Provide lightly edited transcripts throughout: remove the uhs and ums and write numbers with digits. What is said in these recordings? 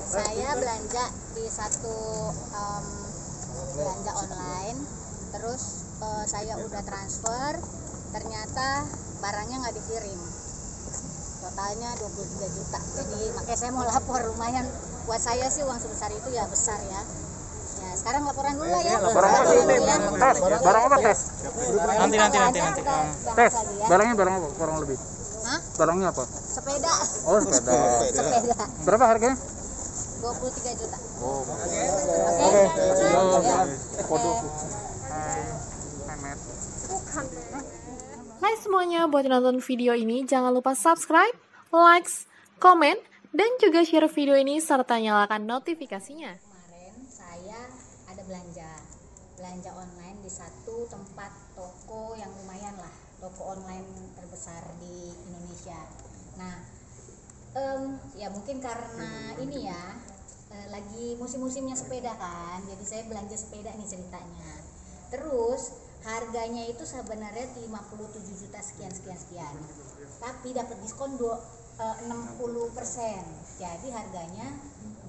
Saya belanja di satu belanja online, terus saya udah transfer, ternyata barangnya nggak dikirim. Totalnya 23 juta. Jadi makanya saya mau lapor, lumayan buat saya sih uang sebesar itu ya besar ya. Ya, sekarang laporan dulu lah ya. Barang apa sih? Tes. Barang apa tes? Nanti. Tes. Barangnya barang apa? Kurang lebih. Hah? Barangnya apa? Sepeda. Oh, sepeda. Sepeda. Berapa harganya? 23 juta. Oh. Oke. Foto. Hai semuanya, buat yang nonton video ini jangan lupa subscribe, likes, komen, dan juga share video ini serta nyalakan notifikasinya. Kemarin saya ada belanja online di satu tempat toko yang lumayan lah, toko online terbesar di Indonesia. Nah, ya mungkin karena ini ya lagi musim-musimnya sepeda kan, jadi saya belanja sepeda nih ceritanya. Terus harganya itu sebenarnya 57 juta sekian, tapi dapat diskon 60%, jadi harganya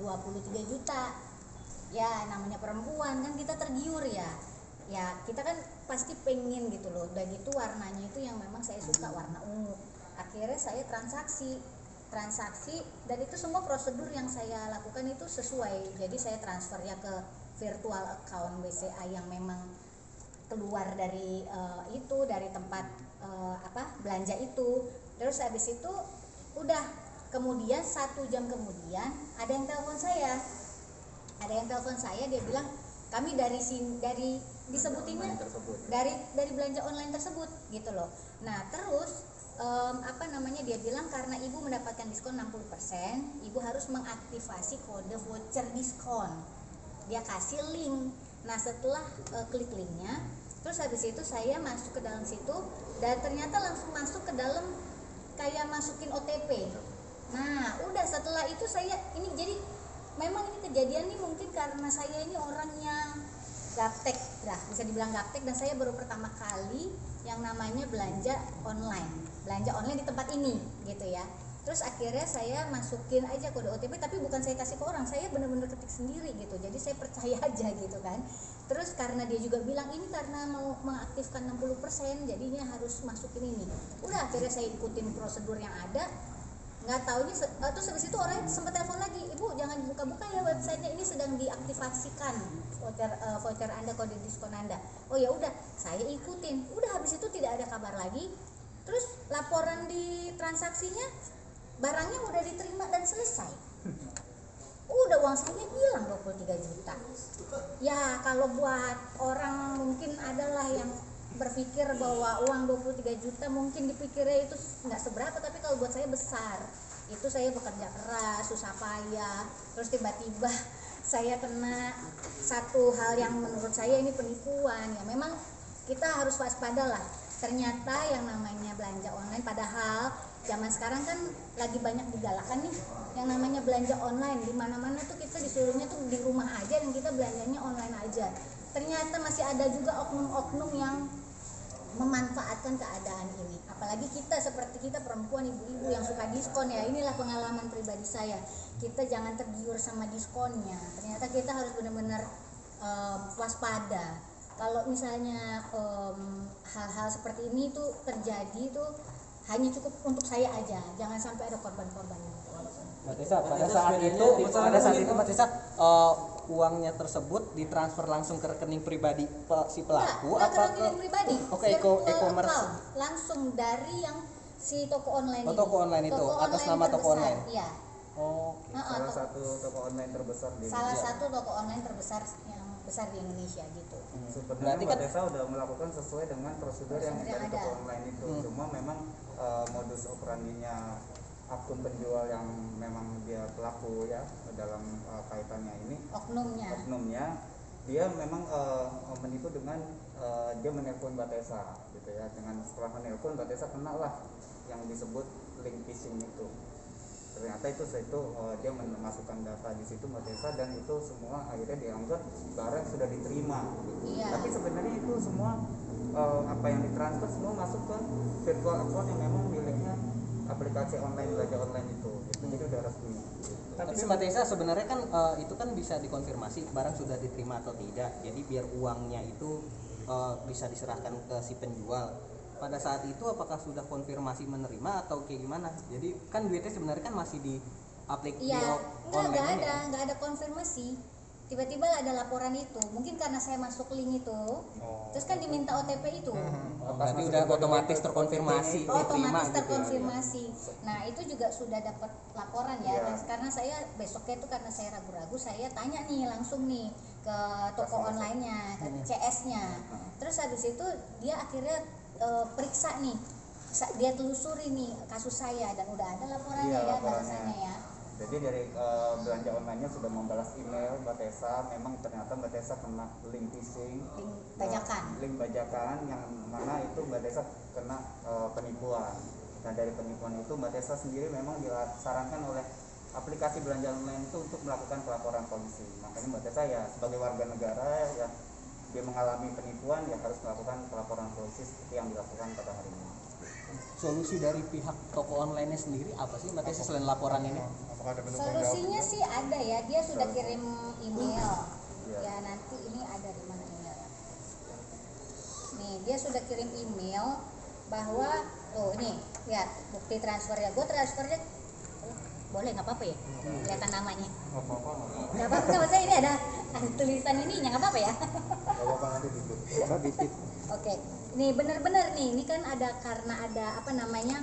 23 juta. Ya namanya perempuan kan kita tergiur ya kita kan pasti pengen gitu loh. Udah gitu warnanya itu yang memang saya suka, warna ungu. Akhirnya saya transaksi dan itu semua prosedur yang saya lakukan itu sesuai. Jadi saya transfernya ke virtual account BCA yang memang keluar dari dari tempat belanja itu. Terus habis itu udah, kemudian 1 jam kemudian ada yang telepon saya, dia bilang kami dari disebutinnya dari belanja online tersebut gitu loh. Nah terus dia bilang karena ibu mendapatkan diskon 60%, ibu harus mengaktifasi kode voucher diskon. Dia kasih link. Nah setelah klik linknya, terus habis itu saya masuk ke dalam situ dan ternyata langsung masuk ke dalam kayak masukin OTP. Nah udah, setelah itu saya ini, jadi memang ini kejadian nih mungkin karena saya ini orangnya gaptek lah, bisa dibilang gaptek, dan saya baru pertama kali yang namanya belanja online di tempat ini gitu ya. Terus akhirnya saya masukin aja kode OTP, tapi bukan saya kasih ke orang, saya benar-benar ketik sendiri gitu. Jadi saya percaya aja gitu kan. Terus karena dia juga bilang ini karena mau mengaktifkan 60%, jadinya harus masukin ini. Udah akhirnya saya ikutin prosedur yang ada. Nggak taunya terus habis itu orang sempat telepon lagi, ibu jangan buka-buka ya websitenya, ini sedang diaktifasikan voucher Anda, kode diskon Anda. Oh ya udah, saya ikutin. Udah habis itu tidak ada kabar lagi. Terus laporan di transaksinya, barangnya udah diterima dan selesai. Udah, uang saya hilang 23 juta. Ya kalau buat orang mungkin adalah yang berpikir bahwa uang 23 juta mungkin dipikirnya itu nggak seberapa, tapi kalau buat saya besar. Itu saya bekerja keras, susah payah, terus tiba-tiba saya kena satu hal yang menurut saya ini penipuan. Ya memang kita harus waspada lah. Ternyata yang namanya belanja online, padahal zaman sekarang kan lagi banyak digalakan nih yang namanya belanja online. Di mana-mana tuh kita disuruhnya tuh di rumah aja dan kita belanjanya online aja. Ternyata masih ada juga oknum-oknum yang memanfaatkan keadaan ini. Apalagi kita seperti kita perempuan, ibu-ibu yang suka diskon ya. Inilah pengalaman pribadi saya. Kita jangan tergiur sama diskonnya. Ternyata kita harus benar-benar waspada. Kalau misalnya hal-hal seperti ini tuh terjadi tuh hanya cukup untuk saya aja. Jangan sampai ada korban-korban. Mbak Tessa, pada saat itu Mbak Tessa, uangnya tersebut ditransfer langsung ke rekening pribadi si pelaku ke apa rekening pribadi? Oke, e-commerce langsung dari yang si toko online ini. Toko online itu atas nama toko online. Iya. Oh. Salah satu toko online terbesar di Salah satu toko online terbesar yang besar di Indonesia gitu. Sebenarnya Mbak Tessa udah melakukan sesuai dengan prosedur yang ada di toko online itu. Cuma memang modus operandinya akun penjual yang memang dia pelaku ya dalam kaitannya ini, oknumnya dia memang menipu dengan dia menelpon Mbak Tessa gitu ya. Dengan setelah menelpon Mbak Tessa kenal lah yang disebut link phishing itu. Ternyata itu dia memasukkan data di situ Mbak Tessa, dan itu semua akhirnya dianggap barang sudah diterima. Iya. Tapi sebenarnya itu semua apa yang ditransfer semua masuk ke virtual account yang memang miliknya aplikasi online belanja online itu gitu. Jadi udah resmi gitu. Tapi Mbak Tessa sebenarnya kan itu kan bisa dikonfirmasi barang sudah diterima atau tidak. Jadi biar uangnya itu bisa diserahkan ke si penjual. Pada saat itu apakah sudah konfirmasi menerima atau kayak gimana? Jadi kan duitnya sebenarnya kan masih di aplikasi Iya, online nggak ada konfirmasi. Tiba-tiba ada laporan itu, mungkin karena saya masuk link itu, terus kan diminta OTP itu, Berarti udah otomatis terkonfirmasi diterima otomatis gitu ya. terkonfirmasi. Nah itu juga sudah dapat laporan ya, dan karena saya besoknya itu karena saya ragu-ragu, saya tanya nih langsung nih ke toko online-nya, ke CS-nya. Terus habis itu dia akhirnya periksa nih, dia telusuri nih kasus saya dan udah ada laporannya ya bahasanya ya. Jadi dari belanja online-nya sudah membalas email Mbak Tessa, memang ternyata Mbak Tessa kena link phishing, link bajakan yang mana itu Mbak Tessa kena penipuan. Nah dari penipuan itu Mbak Tessa sendiri memang disarankan oleh aplikasi belanja online itu untuk melakukan pelaporan polisi. Makanya Mbak Tessa ya sebagai warga negara ya dia mengalami penipuan ya harus melakukan pelaporan polisi seperti yang dilakukan pada hari ini. Solusi dari pihak toko online-nya sendiri apa sih Mbak Tessa selain laporan ini? Solusinya sih ada ya, dia sudah kirim email. Ya nanti ini ada di mana emailnya. Nih dia sudah kirim email bahwa ini lihat bukti transfernya. Gue transfernya boleh nggak apa-apa ya? Kelihatan namanya. Nggak apa-apa, maksudnya ini ada tulisan ininya nggak apa-apa ya? Oke, nih benar-benar nih, ini kan ada karena ada apa namanya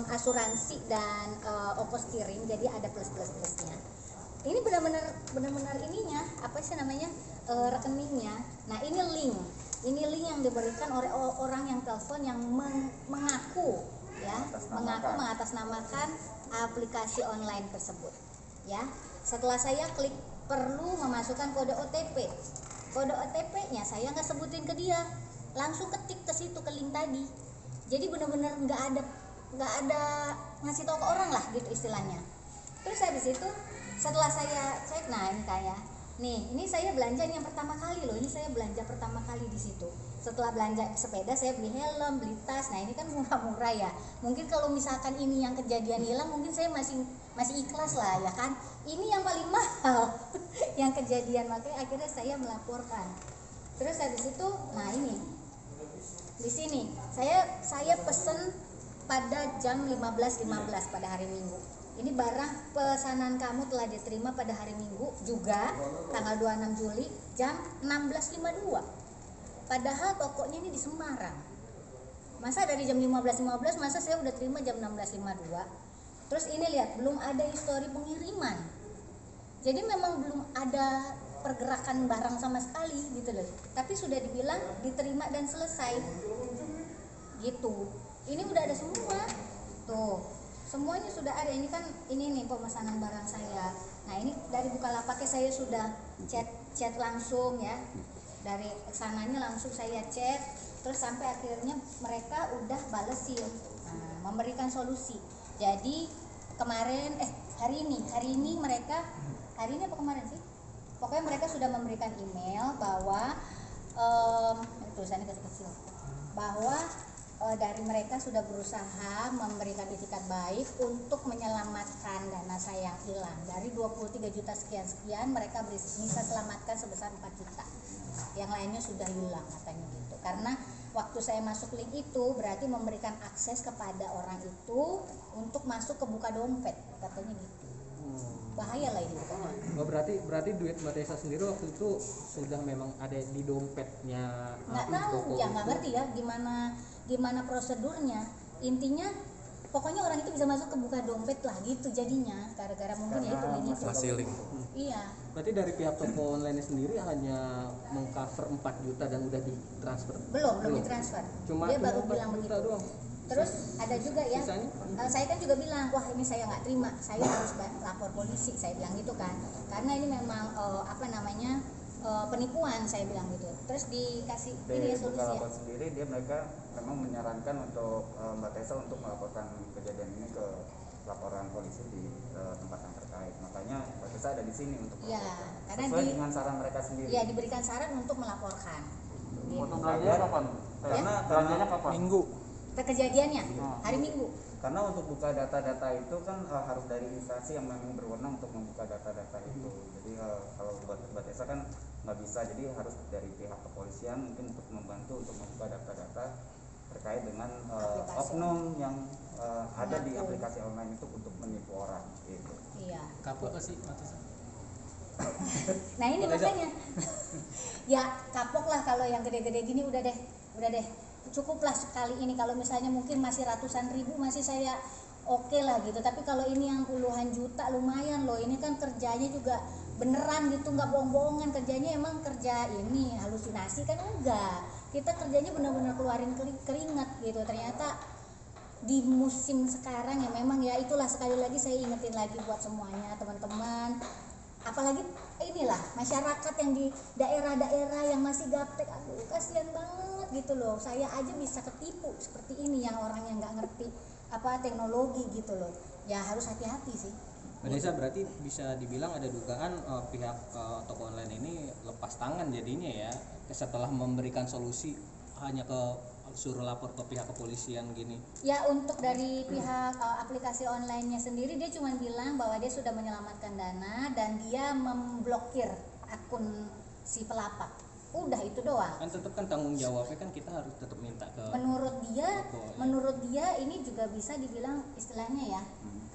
asuransi dan ongkos kirim, jadi ada plus-plusnya. Ini benar-benar ininya apa sih namanya rekeningnya. Nah ini link yang diberikan oleh orang yang telepon yang mengaku ya, mengatasnamakan aplikasi online tersebut. Ya, setelah saya klik perlu memasukkan kode OTP. Kode OTP-nya saya nggak sebutin ke dia, langsung ketik ke situ ke link tadi. Jadi benar-benar nggak ada ngasih tahu ke orang lah gitu istilahnya. Terus habis itu setelah saya cek, nah ini kayak ini saya belanja ini yang pertama kali loh, ini saya belanja pertama kali di situ. Setelah belanja sepeda saya beli helm, beli tas. Nah ini kan murah-murah ya. Mungkin kalau misalkan ini yang kejadian hilang mungkin saya masih ikhlas lah ya kan. Ini yang paling mahal yang kejadian, makanya akhirnya saya melaporkan. Terus habis itu nah ini di sini saya pesen pada jam 15.15 pada hari Minggu. Ini barang pesanan kamu telah diterima pada hari Minggu juga tanggal 26 Juli jam 16.52. Padahal tokonya ini di Semarang. Masa dari jam 15.15 masa saya udah terima jam 16.52. Terus ini lihat belum ada histori pengiriman. Jadi memang belum ada pergerakan barang sama sekali gitu loh. Tapi sudah dibilang diterima dan selesai. Gitu. Ini udah ada semua. Tuh. Semuanya sudah ada. Ini kan ini nih pemesanan barang saya. Nah, ini dari Bukalapaknya saya sudah chat langsung ya. Dari sananya langsung saya chat, terus sampai akhirnya mereka udah balesin, memberikan solusi. Jadi kemarin hari ini mereka hari ini apa kemarin sih? Pokoknya mereka sudah memberikan email bahwa tulisannya kecil bahwa dari mereka sudah berusaha memberikan itikat baik untuk menyelamatkan dana saya yang hilang dari 23 juta sekian mereka bisa selamatkan sebesar 4 juta. Yang lainnya sudah hilang katanya gitu. Karena waktu saya masuk link itu berarti memberikan akses kepada orang itu untuk masuk ke buka dompet katanya gitu. Bahaya lah ini pokoknya. Oh, berarti duit Mbak Tessa sendiri waktu itu sudah memang ada di dompetnya. Nggak tahu ya, nggak ngerti ya gimana prosedurnya. Intinya pokoknya orang itu bisa masuk ke buka dompet lah gitu jadinya gara-gara mungkin ya itu link itu. Masih link. Iya. Berarti dari pihak toko online sendiri hanya mengcover 4 juta dan udah ditransfer? Belum ditransfer. Dia baru bilang begitu. Doang. Terus ada juga ya, saya kan juga bilang, wah ini saya nggak terima, saya harus lapor polisi, saya bilang gitu kan, karena ini memang penipuan, saya bilang gitu. Terus dikasih ini ya solusi ya. Sendiri mereka memang menyarankan untuk Mbak Tessa untuk melaporkan kejadian ini ke laporan polisi di tempat yang terkait. Makanya Mbak Tessa ada di sini untuk melaporkan. Karena sesuai dengan saran mereka sendiri. Ya diberikan saran untuk melaporkan. Waktu belanjanya kapan? Karena belanjanya kapan? Minggu. Kejadiannya hari Minggu. Karena untuk buka data-data itu kan harus dari instansi yang memang berwenang untuk membuka data-data itu. Jadi kalau buat Batesa kan nggak bisa, jadi harus dari pihak kepolisian mungkin untuk membantu untuk membuka data-data terkait dengan oknum yang ada di aplikasi online itu untuk menipu orang gitu. Iya. Kapok gak sih Batesa? Nah ini makanya ya kapok lah kalau yang gede-gede gini, udah deh cukuplah sekali ini. Kalau misalnya mungkin masih ratusan ribu masih saya oke lah gitu, tapi kalau ini yang puluhan juta lumayan loh. Ini kan kerjanya juga beneran gitu, nggak bohong-bohongan kerjanya. Emang kerja ini halusinasi kan? Enggak, kita kerjanya benar-benar keluarin keringat gitu. Ternyata di musim sekarang ya memang ya itulah, sekali lagi saya ingetin lagi buat semuanya teman-teman, apalagi inilah masyarakat yang di daerah-daerah yang masih gaptek, aduh kasihan banget gitu loh. Saya aja bisa ketipu seperti ini, yang orang yang nggak ngerti apa teknologi gitu loh. Ya harus hati-hati sih. Batesa, berarti bisa dibilang ada dugaan pihak toko online ini lepas tangan jadinya ya, setelah memberikan solusi hanya ke suruh lapor ke pihak kepolisian gini. Ya untuk dari pihak aplikasi online-nya sendiri, dia cuma bilang bahwa dia sudah menyelamatkan dana dan dia memblokir akun si pelapak. Udah itu doang. Kan tetap kan tanggung jawabnya kan kita harus tetap minta ke. Menurut dia ini juga bisa dibilang istilahnya ya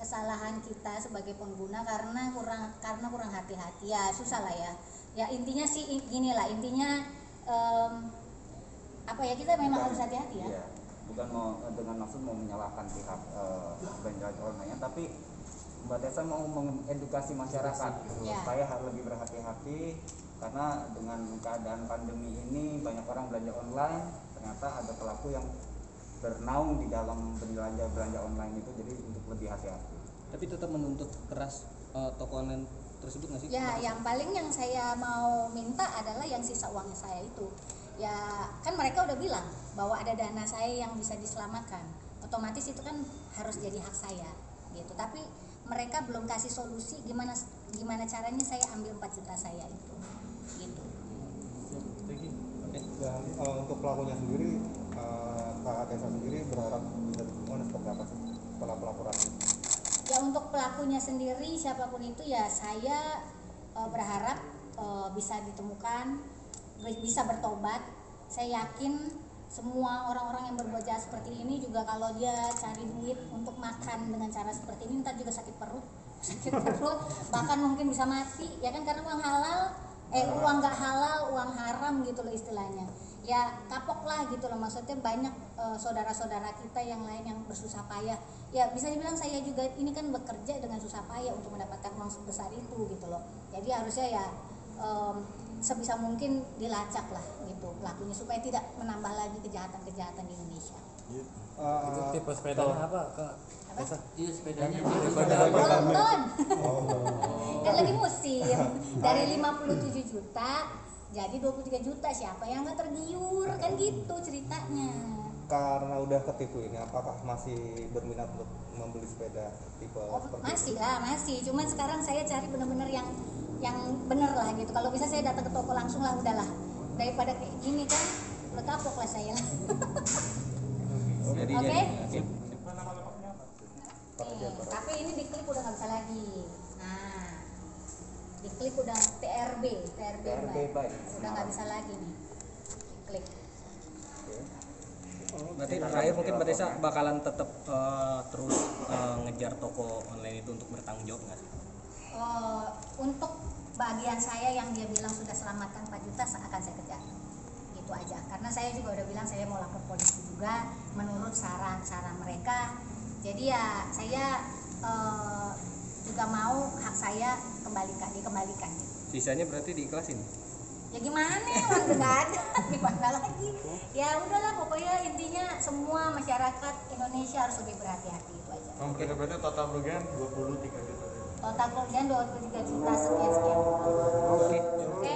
kesalahan kita sebagai pengguna karena kurang hati-hati. Ya susah lah ya. Ya intinya sih gini lah, intinya apa ya, kita memang harus hati-hati ya. Iya. Bukan mau dengan maksud mau menyalahkan pihak belanja online, tapi Mbak Tessa mau mengedukasi masyarakat gitu, supaya lebih berhati-hati, karena dengan keadaan pandemi ini banyak orang belanja online, ternyata ada pelaku yang bernaung di dalam belanja online itu, jadi untuk lebih hati-hati. Tapi tetap menuntut keras toko online tersebut nggak sih? Ya, yang paling yang saya mau minta adalah yang sisa uangnya saya itu. Ya kan mereka udah bilang bahwa ada dana saya yang bisa diselamatkan, otomatis itu kan harus jadi hak saya gitu. Tapi mereka belum kasih solusi gimana caranya saya ambil 4 juta saya itu gitu. Dan untuk pelakunya sendiri, Kak Tessa sendiri berharap bisa ditemukan seperti apa sih setelah pelaporan ini? Ya untuk pelakunya sendiri siapapun itu ya saya berharap bisa ditemukan, bisa bertobat. Saya yakin semua orang-orang yang berbuat jahat seperti ini juga kalau dia cari duit untuk makan dengan cara seperti ini, ntar juga sakit perut, bahkan mungkin bisa mati ya kan, karena uang halal uang nggak halal, uang haram gitu loh istilahnya. Ya kapok lah gitu loh, maksudnya banyak saudara-saudara kita yang lain yang bersusah payah. Ya bisa dibilang saya juga ini kan bekerja dengan susah payah untuk mendapatkan uang sebesar itu gitu loh. Jadi harusnya ya sebisa mungkin dilacak lah gitu pelakunya, supaya tidak menambah lagi kejahatan-kejahatan di Indonesia. Itu tipe sepedanya apa Kak? Apa? Iya sepedanya. Brompton. Kan lagi musim. Dari 57 juta jadi 23 juta, siapa yang nggak tergiur kan gitu ceritanya. Karena udah ketipu ini, apakah masih berminat untuk membeli sepeda tipe seperti Masih ini? lah, masih. Cuman sekarang saya cari bener-bener yang bener lah gitu. Kalau bisa saya datang ke toko langsung lah, udahlah. Daripada kayak gini kan, udah kapok lah saya. Jadi Oke. Nih, Tapi ini diklik udah nggak bisa lagi. Nah, diklik udah TRB baik. udah nggak bisa lagi nih. Diklik. Berarti terakhir mungkin Mbak Tessa bakalan tetap terus ngejar toko online itu untuk bertanggung jawab nggak sih? Untuk bagian saya yang dia bilang sudah selamatkan 4 juta akan saya kejar, gitu aja. Karena saya juga udah bilang saya mau lapor polisi juga menurut saran mereka. Jadi ya saya juga mau hak saya dikembalikan. Sisanya berarti diikhlasin? Ya gimana, uang udah nggak ada, gimana lagi? Ya udahlah, pokoknya intinya semua masyarakat Indonesia harus lebih berhati-hati, itu aja. Oke, berarti total kerugian 23 juta. Total kerugian 23 juta sekian. Oke. Oke.